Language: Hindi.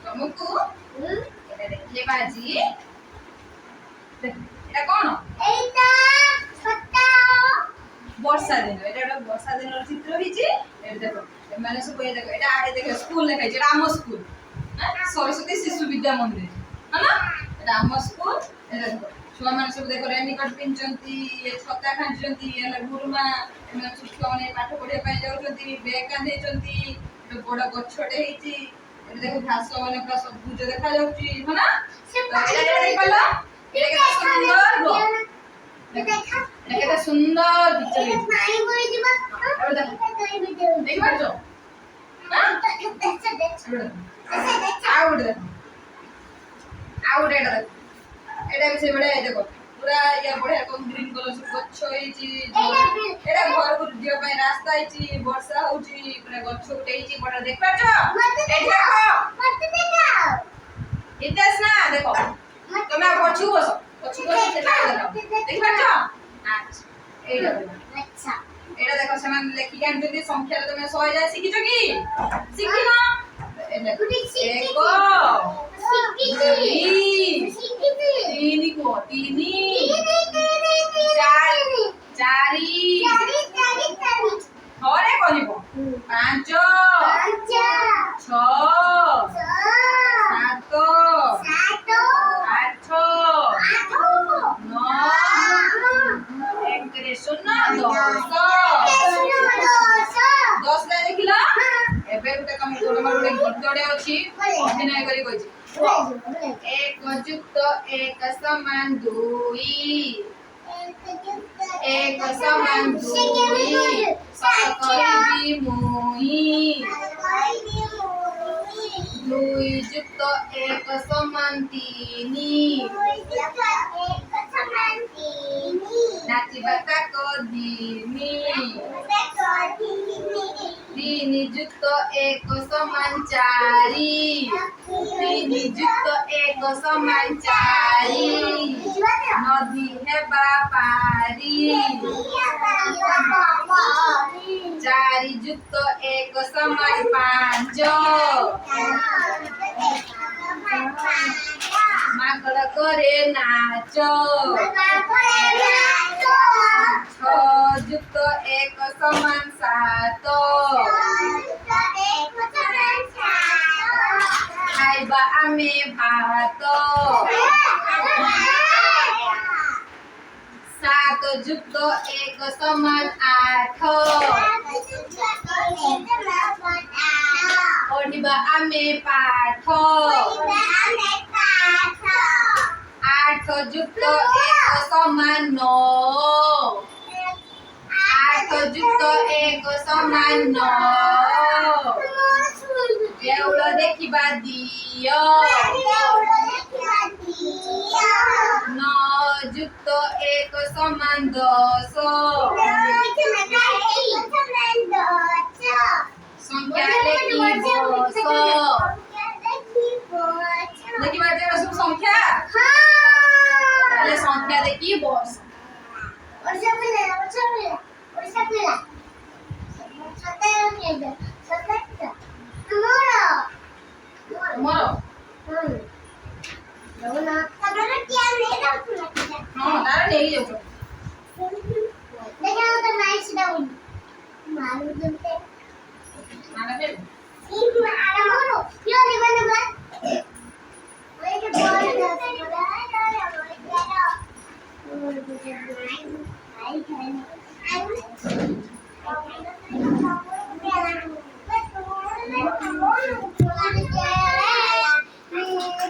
तुमको এটা দেখলে বাজি এটা কোন এইটা সত্তাও বর্ষা দিন এটা একটা বর্ষা দিনের চিত্র হইছে এটা দেখো মানে সব এই দেখো এটা আগে দেখো স্কুল লেখাইছে এটা আমার স্কুল হ্যাঁ সরস্বতী শিশু বিদ্যা মন্দির হ্যাঁ এটা আমার স্কুল এটা দেখো ଛୁଆ ମାନେ ସବୁ ଦେଖ ରେନିକୋଟ ପିନ୍ଧଛନ୍ତି ଛତା ଖାଞ୍ଚନ୍ତି ହେଲା ଗୁରୁମା ଏମାନେ ସବୁ ଛୁଆମାନେ ପାଠ ପଢିବା ପାଇଁ ଯାଉଛନ୍ତି ବ୍ୟାଗ କାନ୍ଧେଇଛନ୍ତି ଗୋଟେ ବଡ ଗଛଟେ ହେଇଛି ଏଠି ଦେଖ ଘାସ ମାନେ ପୁରା ସବୁଜ ଦେଖା ଯାଉଛି ହଁ ନା ଏଇଟା ଦେଖିପାରିଲ ଏଇଟା କେତେ ସୁନ୍ଦର ଦେଖା ଏଇଟା କେତେ ସୁନ୍ଦର ପିକ୍ଚର ହେଇଛି ପାଣି ପଡି ଯିବ ଦେଖିପାରୁଛ ଆଉ ଗୋଟେ ଏଇଟା ଦେଖ एटा भी से बड़े देखो पूरा या बड़े कम ग्रीन कलर से गच्छ होईची एटा घर को दियो पे रास्ता होईची वर्षा होची पूरा गच्छ उठेईची बड़ा देख पाछो एटा देखो मत देखाओ इतेस ना देखो तुम पछु बसो से ना देखो देख पाछो अच्छा एटा अच्छा एटा देखो समान लेखि कान जदी संख्या रे तुम 100 जाय सिखिछो की सिखिनो एटा देखो तीनी को तीनी चारी हरे कहिबो पांच छ सात आठ नौ एक रे शून्य 10 ले देखिला एबे गुटे कम गोटे गीतडे अछि अभिनय करी कहिछि एक जुक्त एक समान दुई एक समान दुई सकरी मुई दुई जुक्त एक समान तीनी नाचिबा ताक दिनी तीन जुक्त एक समान चारी तीन जुक्त एक समान चारी नदी हेबा पारी चारि जुक्त एक समान पांच माकड़ करे नाच छ जुक्त एक समान सात खाइबा आमे भात सात जुक्त एक समान आठ पढ़िबा आमे पाठ आठ जुक्त एक समान नौ आठ जुक्त एक समान नौ एवढ देखिबा दियो नौ जुक्त एक समान दस संख्या देखिबा जे सब संख्या ताले संख्या देखि बस